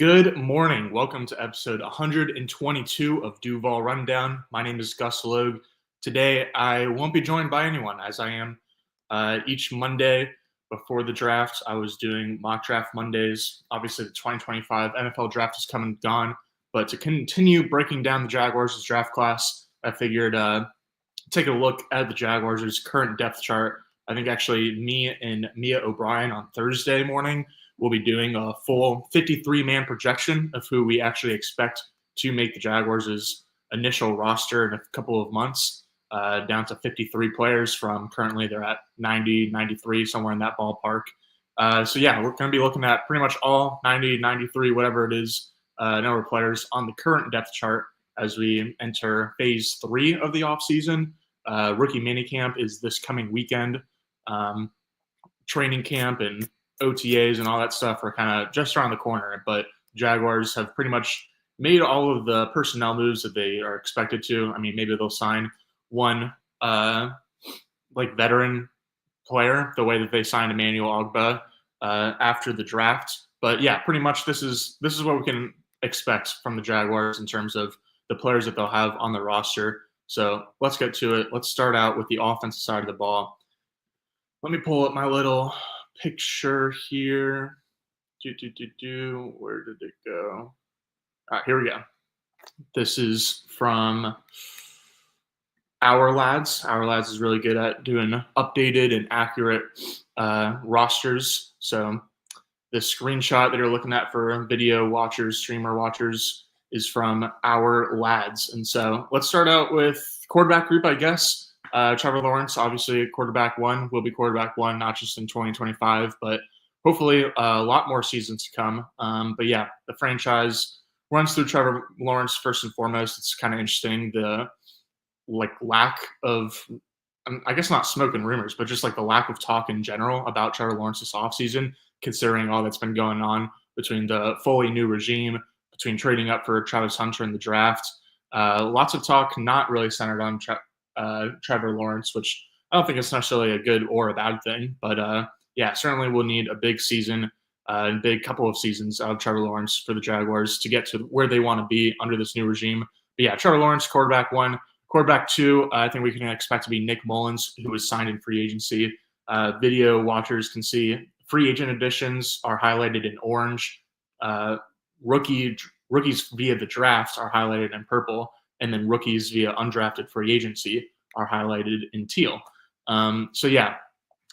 Good morning. Welcome to episode 122 of Duval Rundown. My name is Gus Logue. Today, I won't be joined by anyone as I am each Monday before the draft. I was doing mock draft Mondays. Obviously, the 2025 NFL draft is come and gone. But to continue breaking down the Jaguars' draft class, I figured take a look at the Jaguars' current depth chart. I think actually me and Mia O'Brien on Thursday morning we'll be doing a full 53-man projection of who we actually expect to make the Jaguars' initial roster in a couple of months, down to 53 players from currently they're at 90, 93, somewhere in that ballpark. So yeah, we're going to be looking at pretty much all 90, 93, whatever it is, number of players on the current depth chart as we enter phase 3 of the offseason. Rookie minicamp is this coming weekend. Training camp and OTAs and all that stuff are kind of just around the corner, but Jaguars have pretty much made all of the personnel moves that they are expected to. I mean, maybe they'll sign one veteran player the way that they signed Emmanuel Ogbah after the draft. But yeah, pretty much this is what we can expect from the Jaguars in terms of the players that they'll have on the roster. So let's get to it. Let's start out with the offensive side of the ball. Let me pull up my little picture here. Where did it go? All right, here we go. This is from Our Lads. Our Lads is really good at doing updated and accurate rosters. So the screenshot that you're looking at for video watchers, streamer watchers, is from Our Lads. And so let's start out with quarterback group, I guess. Trevor Lawrence, obviously quarterback one, will be quarterback one, not just in 2025, but hopefully a lot more seasons to come. But yeah, the franchise runs through Trevor Lawrence first and foremost. It's kind of interesting, the lack of, I guess not smoke and rumors, but just the lack of talk in general about Trevor Lawrence this offseason, considering all that's been going on between the fully new regime, between trading up for Travis Hunter in the draft. Lots of talk not really centered on Trevor Lawrence, which I don't think it's necessarily a good or a bad thing. But yeah, certainly we'll need a big season, a big couple of seasons of Trevor Lawrence for the Jaguars to get to where they want to be under this new regime. But yeah, Trevor Lawrence, quarterback one. Quarterback two, I think we can expect to be Nick Mullins, who was signed in free agency. Video watchers can see free agent additions are highlighted in orange. Rookies via the draft are highlighted in purple. And then rookies via undrafted free agency are highlighted in teal. So yeah,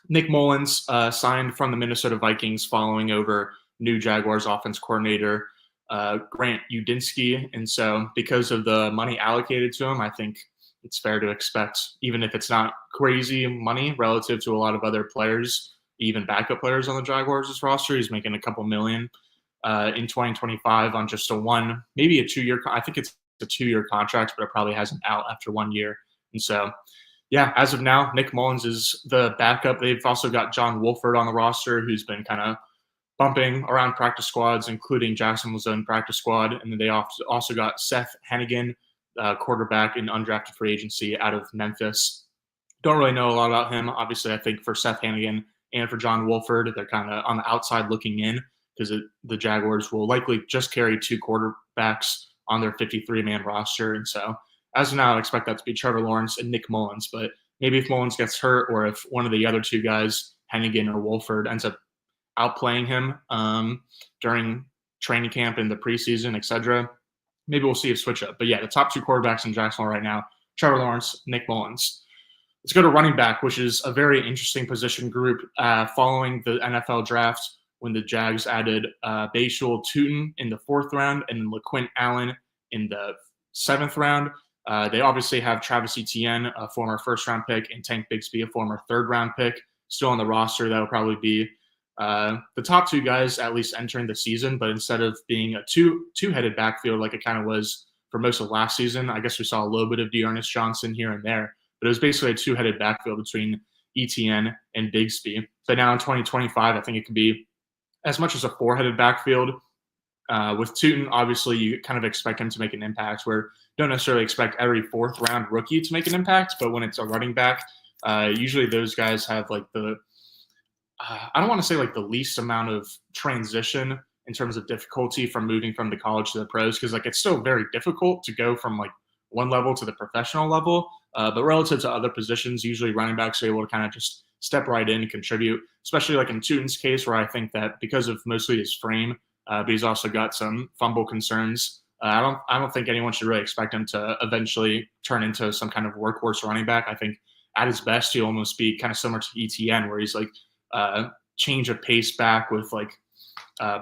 Nick Mullins signed from the Minnesota Vikings following over new Jaguars offense coordinator Grant Udinski. And so because of the money allocated to him, I think it's fair to expect, even if it's not crazy money relative to a lot of other players, even backup players on the Jaguars' roster, he's making a couple million in 2025 on just maybe a 2-year. I think it's a 2-year contract, but it probably has an out after 1 year. And so, yeah, as of now, Nick Mullins is the backup. They've also got John Wolford on the roster, who's been kind of bumping around practice squads, including Jacksonville's own practice squad. And then they also got Seth Hennigan, quarterback in undrafted free agency out of Memphis. Don't really know a lot about him. Obviously, I think for Seth Hennigan and for John Wolford, they're kind of on the outside looking in because the Jaguars will likely just carry 2 quarterbacks on their 53-man roster. And so as of now, I expect that to be Trevor Lawrence and Nick Mullins. But maybe if Mullins gets hurt or if one of the other 2 guys, Hennigan or Wolford, ends up outplaying him during training camp in the preseason, etc., maybe we'll see a switch up. But yeah, the top 2 quarterbacks in Jacksonville right now, Trevor Lawrence, Nick Mullins. Let's go to running back, which is a very interesting position group following the NFL draft, when the Jags added Bayshul Tootin in the 4th round and then LaQuint Allen in the 7th round. They obviously have Travis Etienne, a former 1st-round pick, and Tank Bigsby, a former 3rd-round pick, still on the roster. That will probably be the top 2 guys at least entering the season. But instead of being a two-headed backfield like it kind of was for most of last season, I guess we saw a little bit of Dearness Johnson here and there. But it was basically a two-headed backfield between Etienne and Bigsby. But now in 2025, I think it could be as much as a 4-headed backfield. With Tootin, obviously, you kind of expect him to make an impact, where you don't necessarily expect every 4th-round rookie to make an impact, but when it's a running back, usually those guys have I don't want to say the least amount of transition in terms of difficulty from moving from the college to the pros, because like it's still very difficult to go from like one level to the professional level. But relative to other positions, usually running backs are able to kind of just step right in and contribute, especially like in Tutin's case, where I think that because of mostly his frame, but he's also got some fumble concerns. I don't think anyone should really expect him to eventually turn into some kind of workhorse running back. I think at his best, he'll almost be kind of similar to ETN, where he's like change of pace back with like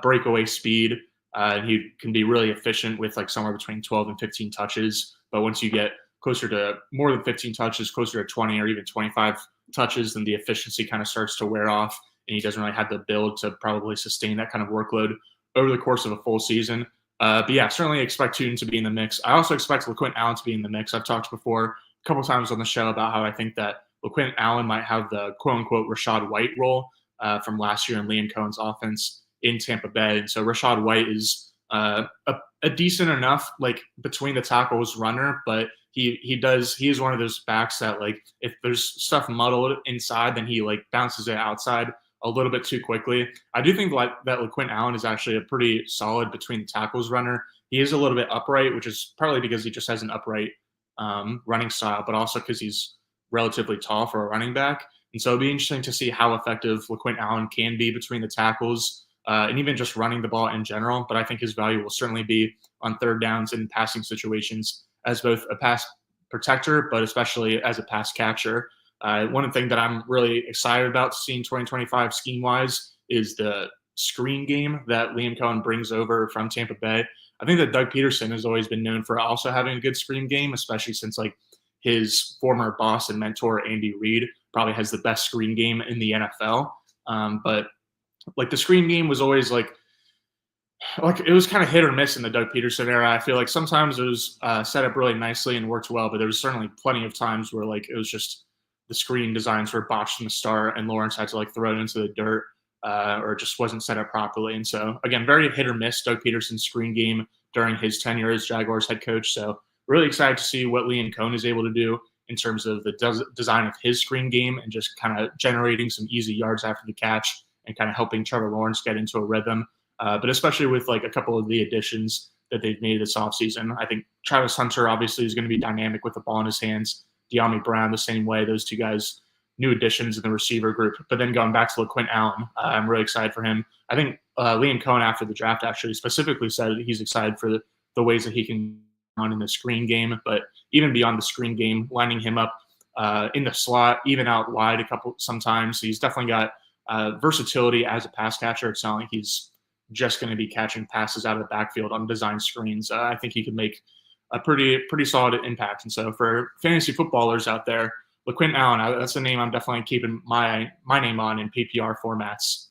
breakaway speed. And he can be really efficient with like somewhere between 12 and 15 touches. But once you get closer to more than 15 touches, closer to 20 or even 25 touches, then the efficiency kind of starts to wear off, and he doesn't really have the build to probably sustain that kind of workload over the course of a full season. But yeah, certainly expect Tune to be in the mix. I also expect LaQuint Allen to be in the mix. I've talked before a couple times on the show about how I think that LaQuint Allen might have the quote-unquote Rachaad White role from last year in Liam Cohen's offense in Tampa Bay. And so Rachaad White is a decent enough like between the tackles runner, but he is one of those backs that like if there's stuff muddled inside, then he like bounces it outside a little bit too quickly. I do think like that LaQuint Allen is actually a pretty solid between the tackles runner. He is a little bit upright, which is partly because he just has an upright running style, but also because he's relatively tall for a running back. And so it'd be interesting to see how effective LaQuint Allen can be between the tackles and even just running the ball in general. But I think his value will certainly be on third downs and passing situations as both a pass protector, but especially as a pass catcher. One thing that I'm really excited about seeing 2025 scheme-wise is the screen game that Liam Cohen brings over from Tampa Bay. I think that Doug Peterson has always been known for also having a good screen game, especially since like his former boss and mentor, Andy Reid, probably has the best screen game in the NFL. But like the screen game was always like it was kind of hit or miss in the Doug Peterson era. I feel like sometimes it was set up really nicely and worked well, but there was certainly plenty of times where like it was just the screen designs were botched from the start and Lawrence had to like throw it into the dirt or it just wasn't set up properly. And so again, very hit or miss Doug Peterson's screen game during his tenure as Jaguars head coach. So really excited to see what Liam Cohen is able to do in terms of the design of his screen game and just kind of generating some easy yards after the catch and kind of helping Trevor Lawrence get into a rhythm. But especially with like a couple of the additions that they've made this offseason. I think Travis Hunter obviously is going to be dynamic with the ball in his hands. De'Ami Brown the same way. Those two guys, new additions in the receiver group. But then going back to LaQuint Allen, I'm really excited for him. I think Liam Cohen after the draft actually specifically said he's excited for the ways that he can run in the screen game. But even beyond the screen game, lining him up in the slot, even out wide sometimes. He's definitely got versatility as a pass catcher. It's not like he's just going to be catching passes out of the backfield on design screens. I think he could make a pretty solid impact. And so for fantasy footballers out there, LaQuint Allen, that's a name I'm definitely keeping my name on in PPR formats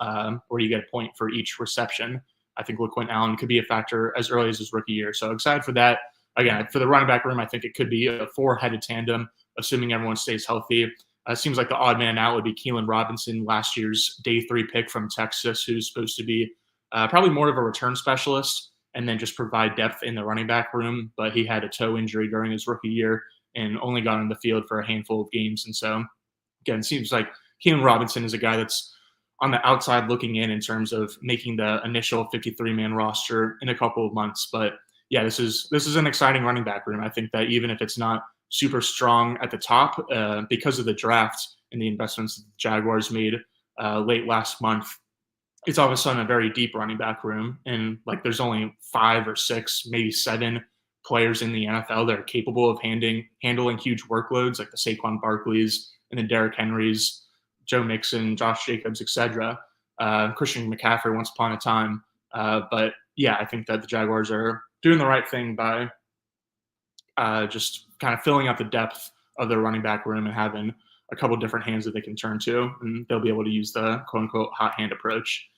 where you get a point for each reception. I think LaQuint Allen could be a factor as early as his rookie year. So excited for that. Again, for the running back room, I think it could be a four-headed tandem, assuming everyone stays healthy. It seems like the odd man out would be Keelan Robinson, last year's day 3 pick from Texas, who's supposed to be probably more of a return specialist and then just provide depth in the running back room. But he had a toe injury during his rookie year and only got on the field for a handful of games. And so, again, it seems like Keelan Robinson is a guy that's on the outside looking in terms of making the initial 53-man roster in a couple of months. But yeah, this is an exciting running back room. I think that even if it's not super strong at the top, because of the draft and the investments that the Jaguars made late last month, it's all of a sudden a very deep running back room. And like there's only 5 or 6, maybe 7 players in the NFL that are capable of handling huge workloads, like the Saquon Barkleys and the Derrick Henrys, Joe Mixon, Josh Jacobs, etc. Christian McCaffrey once upon a time. But yeah, I think that the Jaguars are doing the right thing by just kind of filling out the depth of their running back room and having a couple different hands that they can turn to, and they'll be able to use the quote-unquote hot hand approach.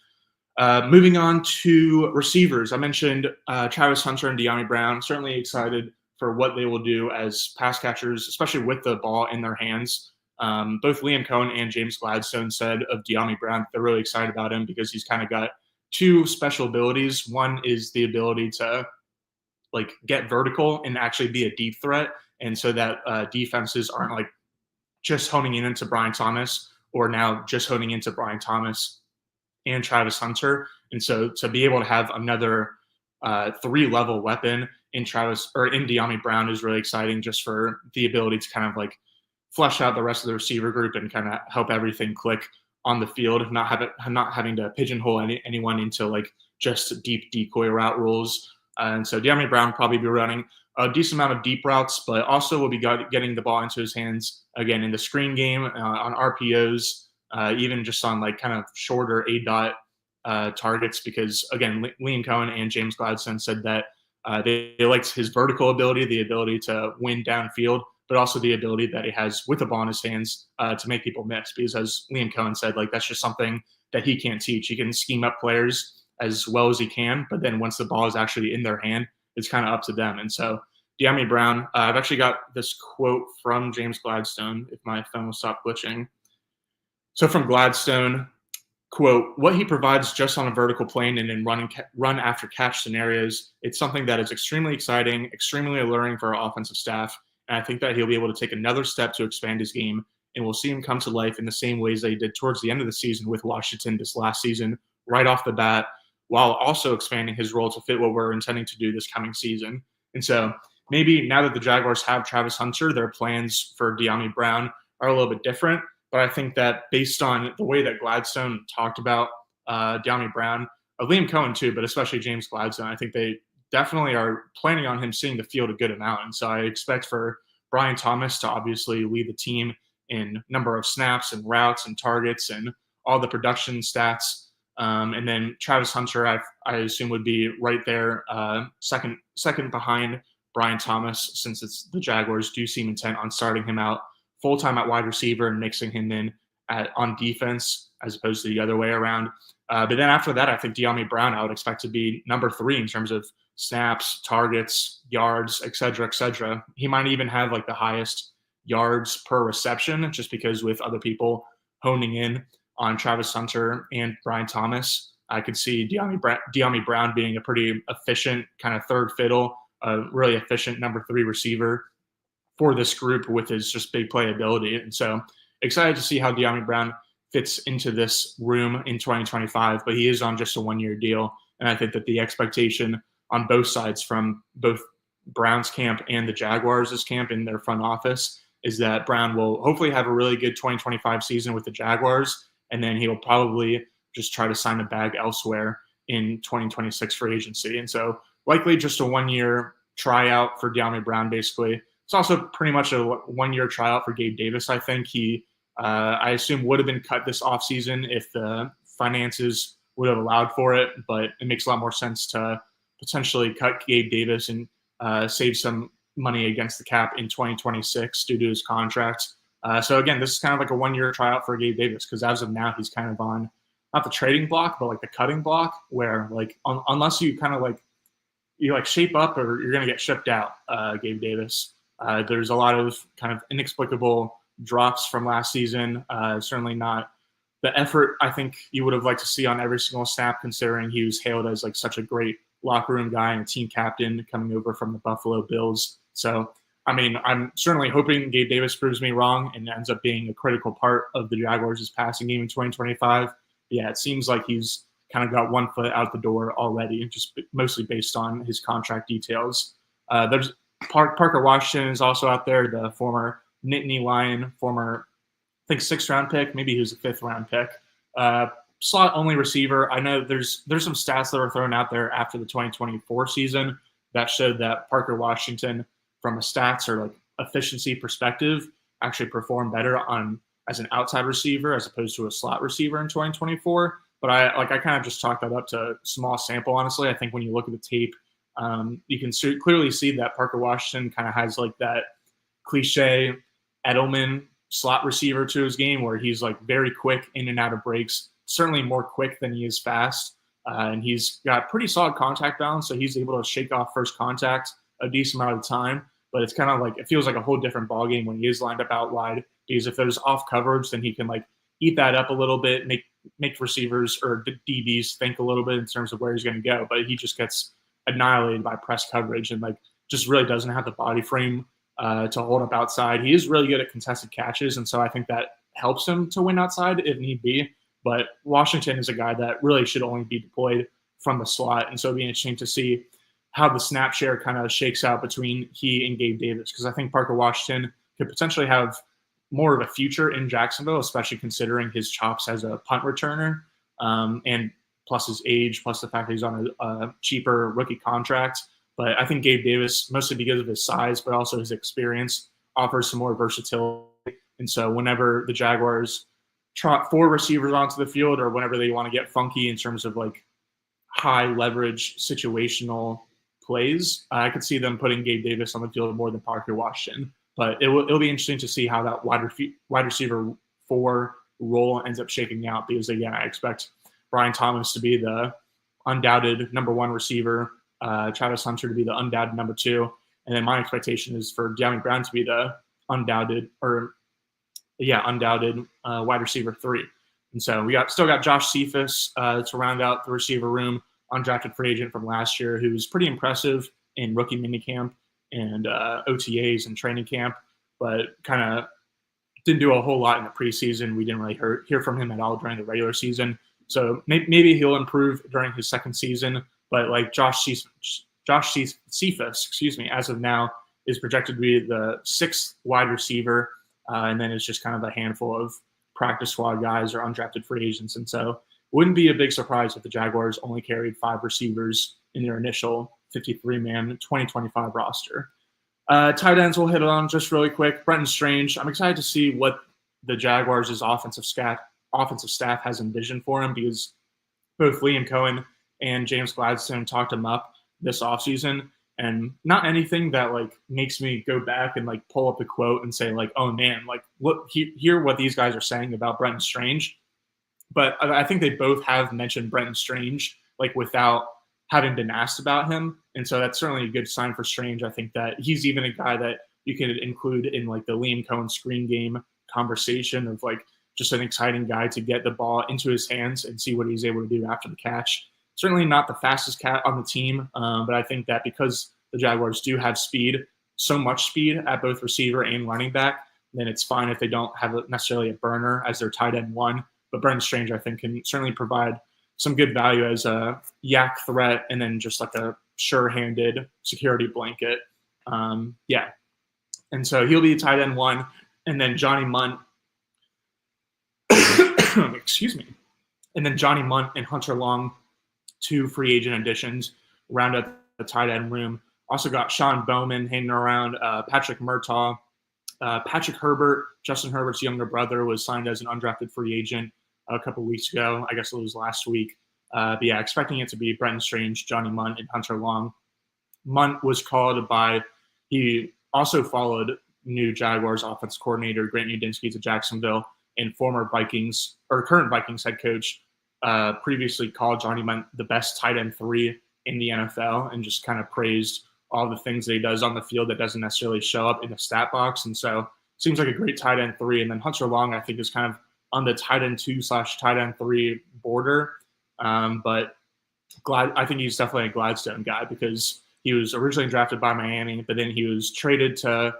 Moving on to receivers, I mentioned Travis Hunter and De'Ami Brown. Certainly excited for what they will do as pass catchers, especially with the ball in their hands. Both Liam Cohen and James Gladstone said of De'Ami Brown they're really excited about him because he's kind of got 2 special abilities. One is the ability to like get vertical and actually be a deep threat, and so that defenses aren't like just honing in into Brian Thomas or now just honing into Brian Thomas and Travis Hunter. And so to be able to have another 3-level weapon in Dyami Brown is really exciting, just for the ability to kind of like flesh out the rest of the receiver group and kind of help everything click on the field, not having to pigeonhole anyone into like just deep decoy route rules. And so Dyami Brown probably be running a decent amount of deep routes, but also will be getting the ball into his hands again in the screen game, on RPOs, even just on like kind of shorter A-dot targets, because again, Liam Cohen and James Gladstone said that they liked his vertical ability, the ability to win downfield, but also the ability that he has with the ball in his hands to make people miss. Because as Liam Cohen said, like that's just something that he can't teach. He can scheme up players as well as he can, but then once the ball is actually in their hand, it's kind of up to them. And so Dyami Brown, I've actually got this quote from James Gladstone, if my phone will stop glitching. So from Gladstone, quote, "What he provides just on a vertical plane and in run after catch scenarios, it's something that is extremely exciting, extremely alluring for our offensive staff. And I think that he'll be able to take another step to expand his game, and we'll see him come to life in the same ways that he did towards the end of the season with Washington this last season, right off the bat, while also expanding his role to fit what we're intending to do this coming season." And so maybe now that the Jaguars have Travis Hunter, their plans for Dyami Brown are a little bit different. But I think that based on the way that Gladstone talked about Dyami Brown, Liam Cohen too, but especially James Gladstone, I think they definitely are planning on him seeing the field a good amount. And so I expect for Brian Thomas to obviously lead the team in number of snaps and routes and targets and all the production stats. And then Travis Hunter, I assume, would be right there, second behind Brian Thomas, since the Jaguars do seem intent on starting him out full-time at wide receiver and mixing him in on defense as opposed to the other way around. But then after that, I think Dyami Brown, I would expect to be number 3 in terms of snaps, targets, yards, et cetera, et cetera. He might even have like the highest yards per reception, just because with other people honing in on Travis Hunter and Brian Thomas, I could see Dyami Brown being a pretty efficient kind of third fiddle, a really efficient number 3 receiver for this group with his just big playability. And so excited to see how Dyami Brown fits into this room in 2025, but he is on just a 1-year deal. And I think that the expectation on both sides, from both Brown's camp and the Jaguars' camp in their front office, is that Brown will hopefully have a really good 2025 season with the Jaguars, and then he'll probably just try to sign a bag elsewhere in 2026 free agency. And so likely just a 1-year tryout for Dyami Brown, basically. It's also pretty much a 1-year tryout for Gabe Davis. I think he, I assume, would have been cut this offseason if the finances would have allowed for it, but it makes a lot more sense to potentially cut Gabe Davis and save some money against the cap in 2026 due to his contract. So again, this is kind of like a 1-year tryout for Gabe Davis, because as of now, he's kind of on not the trading block, but like the cutting block, where like unless you kind of like shape up or you're going to get shipped out, Gabe Davis. There's a lot of kind of inexplicable drops from last season. Certainly not the effort I think you would have liked to see on every single snap, considering he was hailed as like such a great locker room guy and a team captain coming over from the Buffalo Bills. So, I mean, I'm certainly hoping Gabe Davis proves me wrong and ends up being a critical part of the Jaguars' passing game in 2025. But yeah, it seems like he's kind of got one foot out the door already, just mostly based on his contract details. There's Parker Washington is also out there, the former Nittany Lion, former, I think, 6th-round pick. Maybe he was a 5th-round pick. Slot-only receiver. I know there's some stats that were thrown out there after the 2024 season that showed that Parker Washington, from a stats or like efficiency perspective, actually performed better as an outside receiver as opposed to a slot receiver in 2024. But I kind of just chalked that up to small sample, honestly. I think when you look at the tape, you can clearly see that Parker Washington kind of has like that cliche Edelman slot receiver to his game, where he's like very quick in and out of breaks, certainly more quick than he is fast. And he's got pretty solid contact balance, so he's able to shake off first contact a decent amount of the time. But it's kind of like, it feels like a whole different ballgame when he is lined up out wide, because if there's off coverage, then he can like eat that up a little bit, make receivers or DBs think a little bit in terms of where he's going to go. But he just gets annihilated by press coverage and like just really doesn't have the body frame to hold up outside. He is really good at contested catches, and so I think that helps him to win outside if need be. But Washington is a guy that really should only be deployed from the slot. And so it'll be interesting to see how the snap share kind of shakes out between he and Gabe Davis, because I think Parker Washington could potentially have more of a future in Jacksonville, especially considering his chops as a punt returner, and plus his age, plus the fact that he's on a cheaper rookie contract. But I think Gabe Davis, mostly because of his size, but also his experience, offers some more versatility. And so whenever the Jaguars trot 4 receivers onto the field, or whenever they want to get funky in terms of like high leverage situational plays, I could see them putting Gabe Davis on the field more than Parker Washington. But it'll be interesting to see how that wide receiver 4 role ends up shaking out, because again, I expect Brian Thomas to be the undoubted number 1 receiver, Travis Hunter to be the undoubted number 2, and then my expectation is for De'Ami Brown to be the undoubted wide receiver 3. And so we still got Josh Cephas to round out the receiver room, undrafted free agent from last year, who was pretty impressive in rookie minicamp and OTAs and training camp, but kind of didn't do a whole lot in the preseason. We didn't really hear from him at all during the regular season. So maybe he'll improve during his second season. But like Josh Cephas, as of now, is projected to be the 6th wide receiver, and then it's just kind of a handful of practice squad guys or undrafted free agents. And so it wouldn't be a big surprise if the Jaguars only carried 5 receivers in their initial 53-man 2025 roster. Tight ends we'll hit on just really quick. Brenton Strange, I'm excited to see what the Jaguars' offensive staff has envisioned for him, because both Liam Cohen and James Gladstone talked him up this offseason, and not anything that like makes me go back and like pull up a quote and say like, oh man, like look, hear what these guys are saying about Brenton Strange. But I think they both have mentioned Brenton Strange like without having been asked about him. And so that's certainly a good sign for Strange. I think that he's even a guy that you could include in like the Liam Cohen screen game conversation of like just an exciting guy to get the ball into his hands and see what he's able to do after the catch. Certainly not the fastest cat on the team, but I think that because the Jaguars do have speed, so much speed at both receiver and running back, then it's fine if they don't have necessarily a burner as their tight end 1. But Brenton Strange, I think, can certainly provide some good value as a yak threat and then just like a sure-handed security blanket. And so he'll be tight end 1. And then Johnny Munt, excuse me. And then Johnny Munt and Hunter Long, 2 free agent additions, round up the tight end room. Also got Sean Bowman hanging around, Patrick Murtaugh. Patrick Herbert, Justin Herbert's younger brother, was signed as an undrafted free agent a couple weeks ago. I guess it was last week. But yeah, expecting it to be Brenton Strange, Johnny Munt, and Hunter Long. Munt was called he also followed new Jaguars offensive coordinator Grant Udinski to Jacksonville, and current Vikings head coach previously called Johnny Munt the best tight end 3 in the NFL, and just kind of praised all the things that he does on the field that doesn't necessarily show up in the stat box. And so seems like a great tight end 3. And then Hunter Long, I think, is kind of on the tight end 2/tight end 3 border. But I think he's definitely a Gladstone guy, because he was originally drafted by Miami, but then he was traded to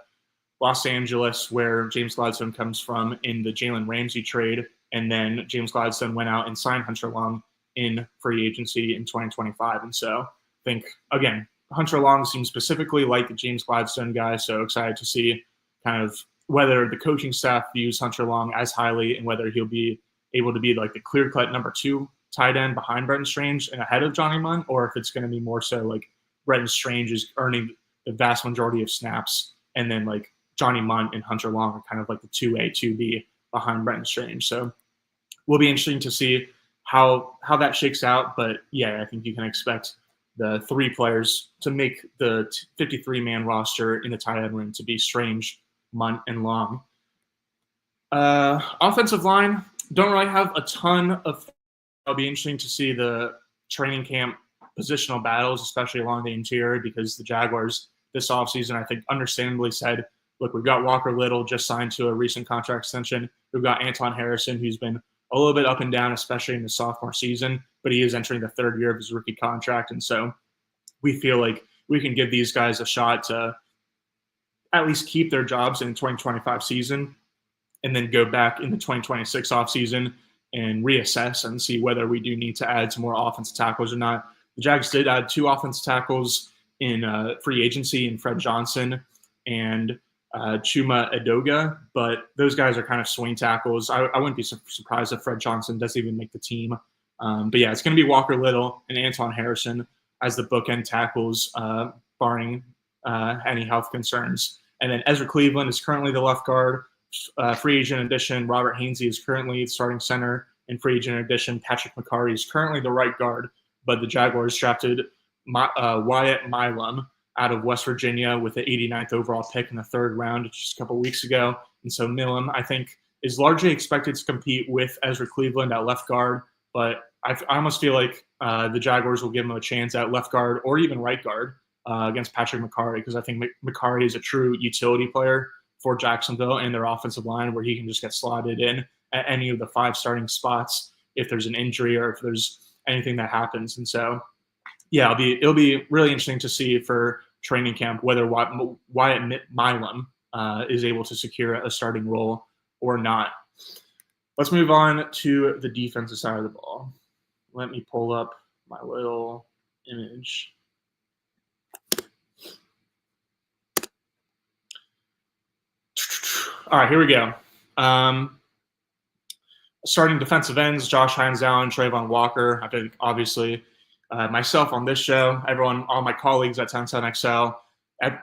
Los Angeles, where James Gladstone comes from, in the Jalen Ramsey trade. And then James Gladstone went out and signed Hunter Long in free agency in 2025. And so I think, again, Hunter Long seems specifically like the James Gladstone guy. So excited to see kind of whether the coaching staff views Hunter Long as highly, and whether he'll be able to be like the clear-cut number 2 tight end behind Brenton Strange and ahead of Johnny Munt, or if it's going to be more so like Brenton Strange is earning the vast majority of snaps, and then like Johnny Munt and Hunter Long are kind of like the 2A, 2B behind Brenton Strange. So will be interesting to see how that shakes out. But yeah, I think you can expect the 3 players to make the 53-man roster in the tight end room to be Strange, Munt, and Long. Offensive line, don't really have a ton of. It'll be interesting to see the training camp positional battles, especially along the interior, because the Jaguars this offseason, I think, understandably said, look, we've got Walker Little just signed to a recent contract extension. We've got Anton Harrison, who's been a little bit up and down, especially in the sophomore season, but he is entering the 3rd year of his rookie contract. And so we feel like we can give these guys a shot to at least keep their jobs in the 2025 season, and then go back in the 2026 offseason and reassess and see whether we do need to add some more offensive tackles or not. The Jags did add 2 offensive tackles in free agency in Fred Johnson and Chuma Edoga, but those guys are kind of swing tackles. I wouldn't be surprised if Fred Johnson doesn't even make the team. But yeah, it's going to be Walker Little and Anton Harrison as the bookend tackles, barring any health concerns. And then Ezra Cleveland is currently the left guard. Free agent addition, Robert Hainsey is currently starting center. And free agent addition, Patrick McCarty is currently the right guard. But the Jaguars drafted Wyatt Milam out of West Virginia with the 89th overall pick in the 3rd round just a couple weeks ago. And so Milam, I think, is largely expected to compete with Ezra Cleveland at left guard. But I almost feel like the Jaguars will give him a chance at left guard or even right guard against Patrick McCarty, because I think McCarty is a true utility player for Jacksonville and their offensive line, where he can just get slotted in at any of the 5 starting spots if there's an injury or if there's anything that happens. And so, yeah, it'll be really interesting to see for training camp whether Wyatt Milam is able to secure a starting role or not. Let's move on to the defensive side of the ball. Let me pull up my little image. All right, here we go. Starting defensive ends, Josh Hines Allen, Trayvon Walker. I think obviously myself on this show, everyone, all my colleagues at 1010XL,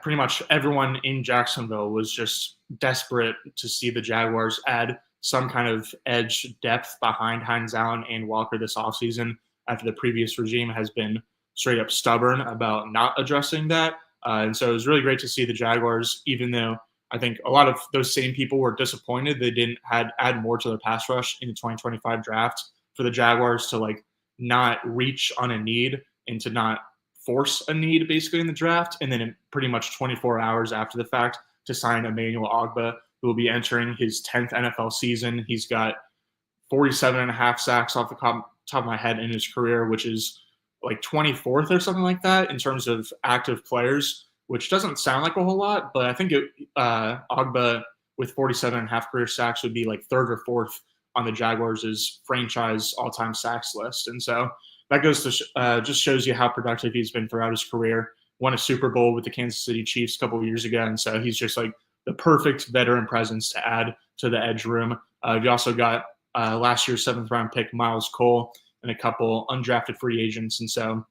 pretty much everyone in Jacksonville was just desperate to see the Jaguars add some kind of edge depth behind Hines Allen and Walker this offseason, after the previous regime has been straight up stubborn about not addressing that. And so it was really great to see the Jaguars, even though I think a lot of those same people were disappointed they didn't add more to their pass rush in the 2025 draft, for the Jaguars to not reach on a need and to not force a need basically in the draft. And then in pretty much 24 hours after the fact to sign Emmanuel Ogbah, who will be entering his 10th NFL season. He's got 47.5 sacks off the top of my head in his career, which is like 24th or something like that in terms of active players, which doesn't sound like a whole lot, but I think Ogbah with 47.5 career sacks would be like 3rd or 4th on the Jaguars' franchise all-time sacks list. And so that goes to just shows you how productive he's been throughout his career. Won a Super Bowl with the Kansas City Chiefs a couple of years ago, and so he's just like the perfect veteran presence to add to the edge room. You also got last year's 7th round pick Miles Cole and a couple undrafted free agents. And so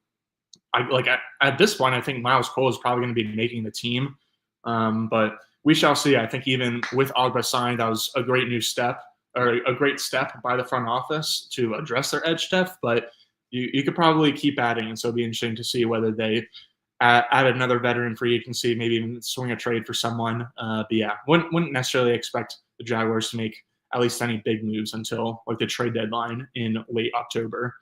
at this point, I think Miles Cole is probably going to be making the team. But we shall see. I think even with Ogbah signed, that was a great new step, or a great step by the front office to address their edge depth. But you could probably keep adding. And so it'll be interesting to see whether they add another veteran free agency, maybe even swing a trade for someone. But yeah, wouldn't necessarily expect the Jaguars to make at least any big moves until like the trade deadline in late October.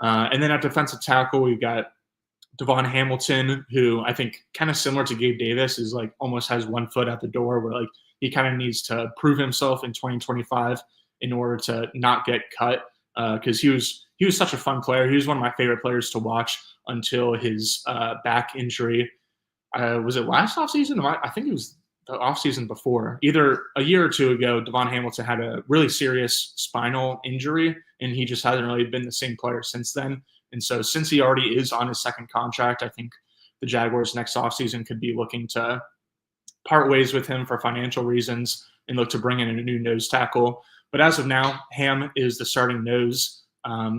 And then at defensive tackle, we've got Devon Hamilton, who I think kind of similar to Gabe Davis is like almost has one foot out the door, where like he kind of needs to prove himself in 2025 in order to not get cut. Because he was such a fun player. He was one of my favorite players to watch until his back injury. Was it last offseason? I think it was the offseason before. Either a year or two ago, Devon Hamilton had a really serious spinal injury, and he just hasn't really been the same player since then. And so since he already is on his 2nd contract, I think the Jaguars next offseason could be looking to part ways with him for financial reasons and look to bring in a new nose tackle. But as of now, Ham is the starting nose.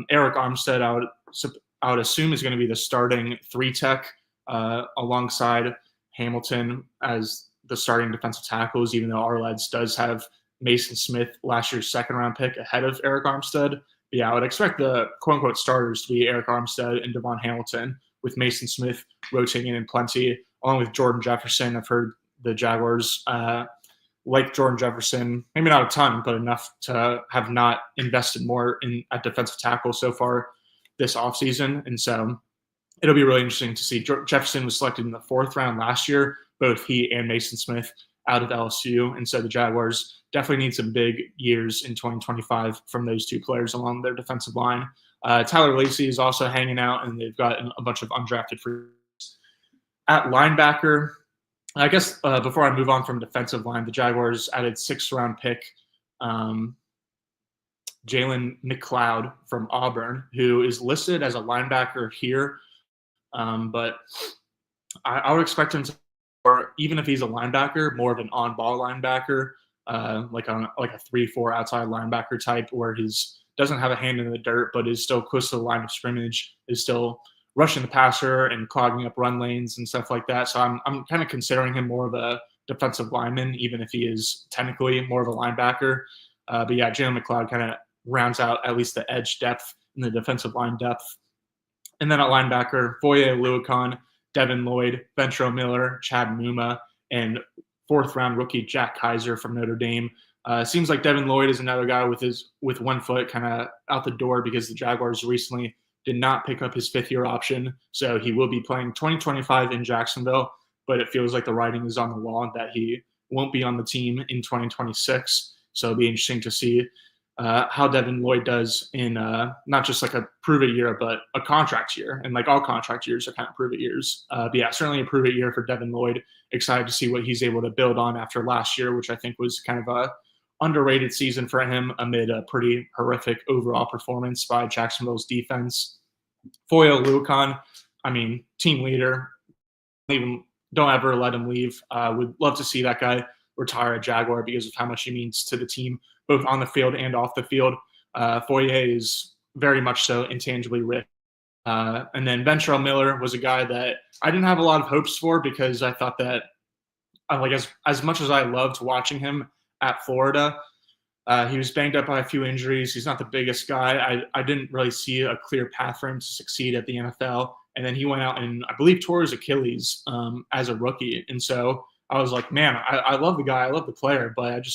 Eric Armstead, I would assume, is going to be the starting 3-tech alongside Hamilton as the starting defensive tackles, even though Arledge does have Mason Smith, last year's 2nd-round pick, ahead of Eric Armstead. But yeah, I would expect the quote-unquote starters to be Eric Armstead and Devon Hamilton, with Mason Smith rotating in plenty, along with Jordan Jefferson. I've heard the Jaguars like Jordan Jefferson, maybe not a ton, but enough to have not invested more at defensive tackle so far this offseason. And so it'll be really interesting to see. Jefferson was selected in the 4th round last year, both he and Mason Smith out of LSU. And so the Jaguars definitely need some big years in 2025 from those two players along their defensive line. Tyler Lacey is also hanging out, and they've got a bunch of undrafted free agents. At linebacker, I guess before I move on from defensive line, the Jaguars added 6th round pick Jalen McLeod from Auburn, who is listed as a linebacker here. But I would expect him to, or even if he's a linebacker, more of an on-ball linebacker, like a 3-4 outside linebacker type, where he's doesn't have a hand in the dirt, but is still close to the line of scrimmage, is still rushing the passer and clogging up run lanes and stuff like that. So I'm kind of considering him more of a defensive lineman, even if he is technically more of a linebacker. But yeah, Jalen McLeod kind of rounds out at least the edge depth and the defensive line depth. And then at linebacker, Foye Oluokun, Devin Lloyd, Ventrell Miller, Chad Muma, and fourth-round rookie Jack Kaiser from Notre Dame. Seems like Devin Lloyd is another guy with 1 foot kind of out the door because the Jaguars recently did not pick up his fifth-year option. So he will be playing 2025 in Jacksonville, but it feels like the writing is on the wall that he won't be on the team in 2026. So it'll be interesting to see how Devin Lloyd does in not just like a prove-it year, but a contract year. And like all contract years are kind of prove-it years. But yeah, certainly a prove-it year for Devin Lloyd. Excited to see what he's able to build on after last year, which I think was kind of a underrated season for him amid a pretty horrific overall performance by Jacksonville's defense. Foye Oluokun, I mean, team leader. Don't ever let him leave. Would love to see that guy retire a Jaguar because of how much he means to the team, both on the field and off the field. Foye is very much so intangibly rich. And then Ventrell Miller was a guy that I didn't have a lot of hopes for because I thought that, like as much as I loved watching him at Florida, he was banged up by a few injuries. He's not the biggest guy. I didn't really see a clear path for him to succeed at the NFL. And then he went out and I believe tore his Achilles as a rookie. And so I was like, man, I love the guy. I love the player, but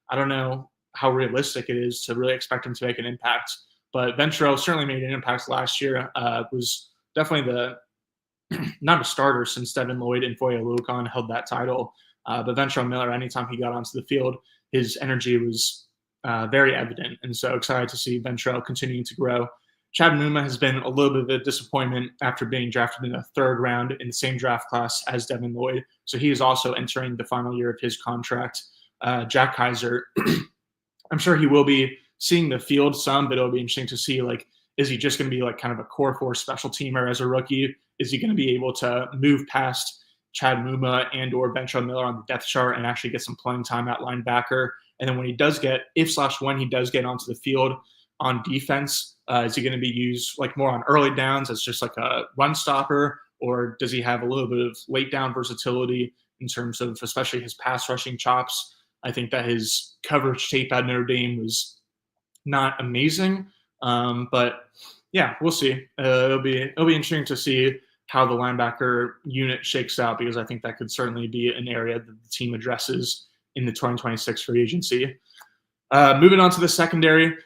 I don't know how realistic it is to really expect him to make an impact. But Ventrell certainly made an impact last year. Was definitely not a starter since Devin Lloyd and Foye Oluokun held that title. But Ventrell Miller, anytime he got onto the field, his energy was very evident. And so excited to see Ventrell continuing to grow. Chad Muma has been a little bit of a disappointment after being drafted in the 3rd round in the same draft class as Devin Lloyd. So he is also entering the final year of his contract. Jack Kaiser, I'm sure he will be seeing the field some, but it'll be interesting to see, like, is he just going to be like kind of a core 4 special teamer as a rookie? Is he going to be able to move past Chad Muma and or Ventrell Miller on the depth chart and actually get some playing time at linebacker? And then when he does get, when he does get onto the field on defense, is he going to be used like more on early downs as just like a run stopper, or does he have a little bit of late down versatility in terms of especially his pass rushing chops? I think that his coverage tape at Notre Dame was not amazing, but yeah, we'll see. It'll be interesting to see how the linebacker unit shakes out because I think that could certainly be an area that the team addresses in the 2026 free agency. Moving on to the secondary.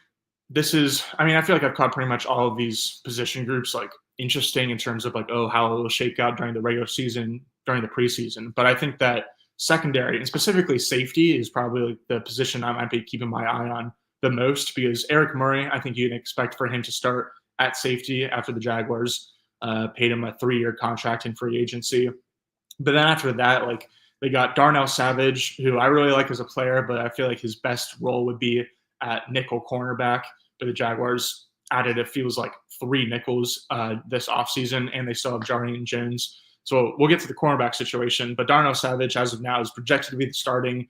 This is, I mean, I feel like I've caught pretty much all of these position groups like interesting in terms of like, how it will shake out during the regular season, during the preseason. But I think that secondary and specifically safety is probably the position I might be keeping my eye on the most because Eric Murray, I think you'd expect for him to start at safety after the Jaguars paid him a 3-year contract in free agency. But then after that, like they got Darnell Savage, who I really like as a player, but I feel like his best role would be at nickel cornerback. But the Jaguars added, it feels like 3 nickels this offseason, and they still have Jarnian Jones. So we'll get to the cornerback situation. But Darnell Savage, as of now, is projected to be the starting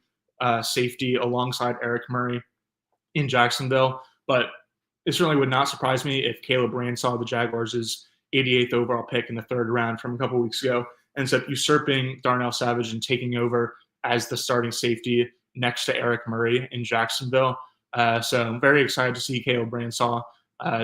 safety alongside Eric Murray in Jacksonville. But it certainly would not surprise me if Caleb Branshaw, the Jaguars' 88th overall pick in the 3rd round from a couple of weeks ago, ends up usurping Darnell Savage and taking over as the starting safety next to Eric Murray in Jacksonville. So I'm very excited to see Caleb Branshaw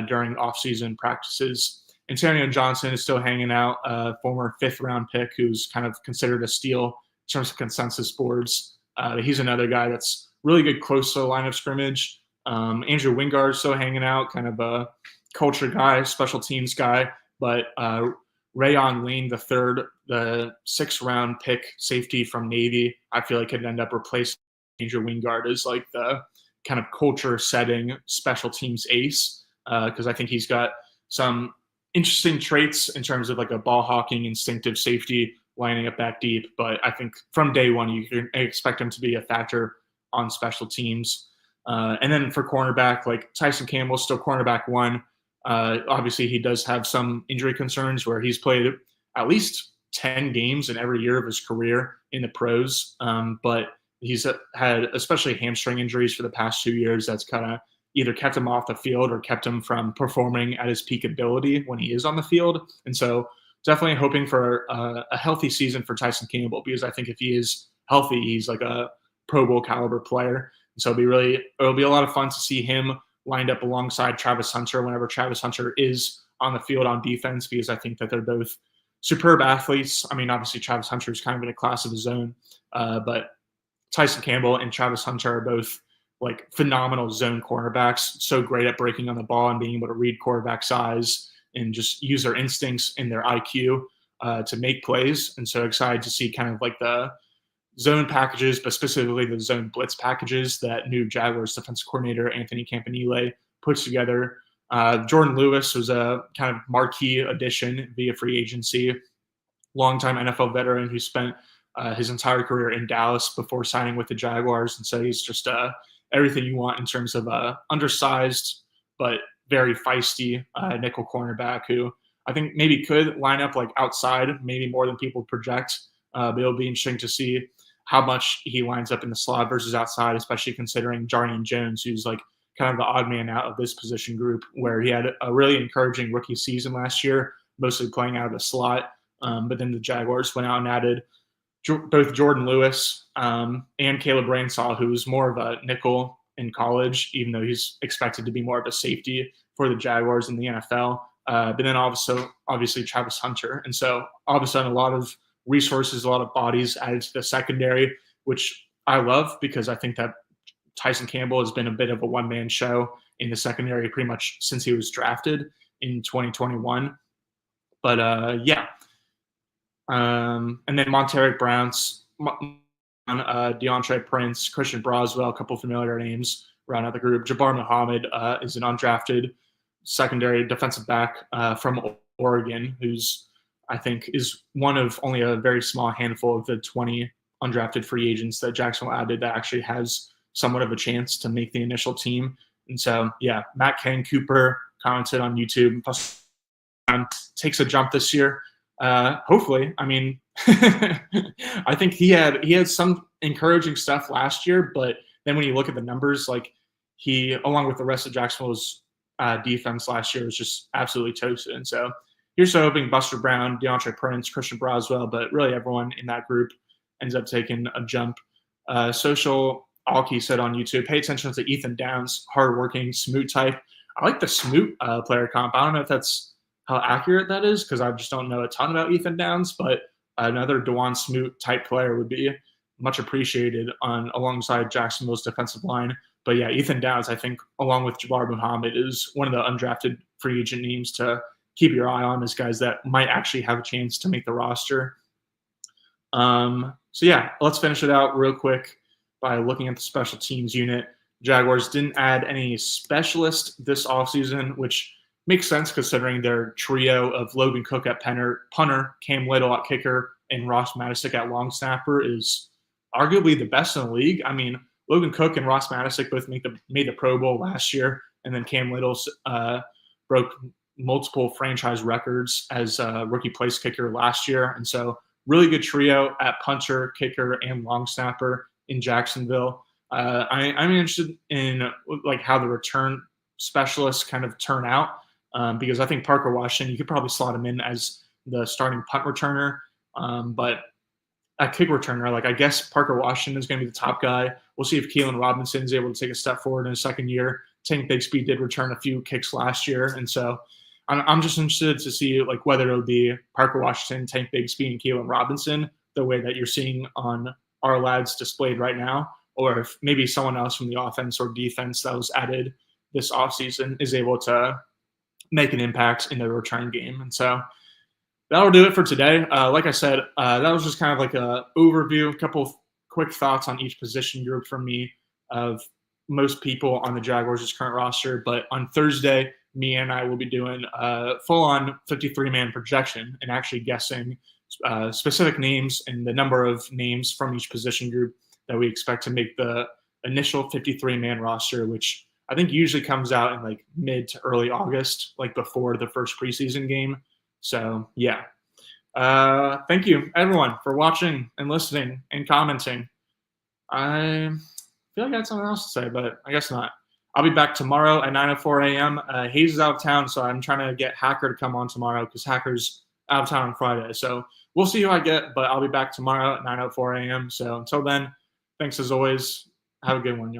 during offseason practices. Antonio Johnson is still hanging out, former 5th-round pick who's kind of considered a steal in terms of consensus boards. He's another guy that's really good close to the line of scrimmage. Andrew Wingard is still hanging out, kind of a culture guy, special teams guy. But Rayon Lane, the 6th-round pick safety from Navy, I feel like could end up replacing Andrew Wingard as like the kind of culture-setting special teams ace because I think he's got some interesting traits in terms of like a ball-hawking, instinctive safety lining up that deep. But I think from day one, you can expect him to be a factor on special teams. And then for cornerback, like Tyson Campbell, still cornerback one. Obviously, he does have some injury concerns where he's played at least 10 games in every year of his career in the pros. But he's had especially hamstring injuries for the past 2 years. That's kind of either kept him off the field or kept him from performing at his peak ability when he is on the field. And so definitely hoping for a healthy season for Tyson Campbell, because I think if he is healthy, he's like a Pro Bowl caliber player. And so it'll be a lot of fun to see him lined up alongside Travis Hunter whenever Travis Hunter is on the field on defense, because I think that they're both superb athletes. I mean, obviously Travis Hunter is kind of in a class of his own, but Tyson Campbell and Travis Hunter are both like phenomenal zone cornerbacks, so great at breaking on the ball and being able to read quarterback size and just use their instincts and their IQ to make plays. And so excited to see kind of like the zone packages, but specifically the zone blitz packages that new Jaguars defensive coordinator Anthony Campanile puts together. Jordan Lewis was a kind of marquee addition via free agency, longtime NFL veteran who spent his entire career in Dallas before signing with the Jaguars. And so he's just everything you want in terms of undersized but very feisty nickel cornerback who I think maybe could line up like outside, maybe more than people project. But it'll be interesting to see how much he lines up in the slot versus outside, especially considering Jarnian Jones, who's like kind of the odd man out of this position group, where he had a really encouraging rookie season last year, mostly playing out of the slot. But then the Jaguars went out and added both Jordan Lewis and Caleb Rainsaw, who was more of a nickel in college, even though he's expected to be more of a safety for the Jaguars in the NFL. But then also, obviously, Travis Hunter. And so all of a sudden, a lot of resources, a lot of bodies added to the secondary, which I love because I think that Tyson Campbell has been a bit of a one-man show in the secondary pretty much since he was drafted in 2021. But yeah. And then Monteric Browns, DeAndre Prince, Christian Broswell, a couple familiar names round out the group. Jabbar Muhammad is an undrafted secondary defensive back from Oregon, who's I think is one of only a very small handful of the 20 undrafted free agents that Jacksonville added that actually has somewhat of a chance to make the initial team. And so, yeah, Matt Ken Cooper commented on YouTube, plus takes a jump this year. Hopefully, I mean, I think he had some encouraging stuff last year, but then when you look at the numbers, like he, along with the rest of Jacksonville's defense last year, was just absolutely toasted. And so here's hoping Buster Brown, DeAndre Prince, Christian Broswell, but really everyone in that group ends up taking a jump. Social Alki said on YouTube, pay attention to Ethan Downs, hardworking, Smoot type. I like the Smoot player comp. I don't know if that's how accurate that is because I just don't know a ton about Ethan Downs, but another DeJuan Smoot type player would be much appreciated alongside Jacksonville's defensive line. But yeah, Ethan Downs, I think, along with Jabbar Muhammad, is one of the undrafted free agent names to keep your eye on as guys that might actually have a chance to make the roster. So yeah, let's finish it out real quick by looking at the special teams unit. Jaguars didn't add any specialist this offseason, which makes sense considering their trio of Logan Cook at punter, Cam Little at kicker, and Ross Matisic at long snapper is arguably the best in the league. I mean, Logan Cook and Ross Matisic both made the Pro Bowl last year, and then Cam Little broke multiple franchise records as a rookie place kicker last year. And so really good trio at punter, kicker, and long snapper in Jacksonville. I'm interested in like how the return specialists kind of turn out because I think Parker Washington, you could probably slot him in as the starting punt returner. But a kick returner, like I guess Parker Washington is going to be the top guy. We'll see if Keelan Robinson is able to take a step forward in his second year. Tank Bigsby did return a few kicks last year. And so I'm just interested to see like whether it'll be Parker Washington, Tank Bigsby, and Keelan Robinson, the way that you're seeing on our lads displayed right now, or if maybe someone else from the offense or defense that was added this offseason is able to make an impact in the return game. And so that'll do it for today. Like I said, that was just kind of like an overview, a couple of quick thoughts on each position group from me of most people on the Jaguars' current roster. But on Thursday, me and I will be doing a full-on 53-man projection and actually guessing specific names and the number of names from each position group that we expect to make the initial 53-man roster, which I think usually comes out in like mid to early August, like before the first preseason game. So yeah. Thank you everyone for watching and listening and commenting. I feel like I had something else to say, but I guess not. I'll be back tomorrow at 9:04 a.m. Hayes is out of town, so I'm trying to get Hacker to come on tomorrow because Hacker's out of town on Friday. So we'll see who I get, but I'll be back tomorrow at 9:04 a.m. So until then, thanks as always. Have a good one, y'all.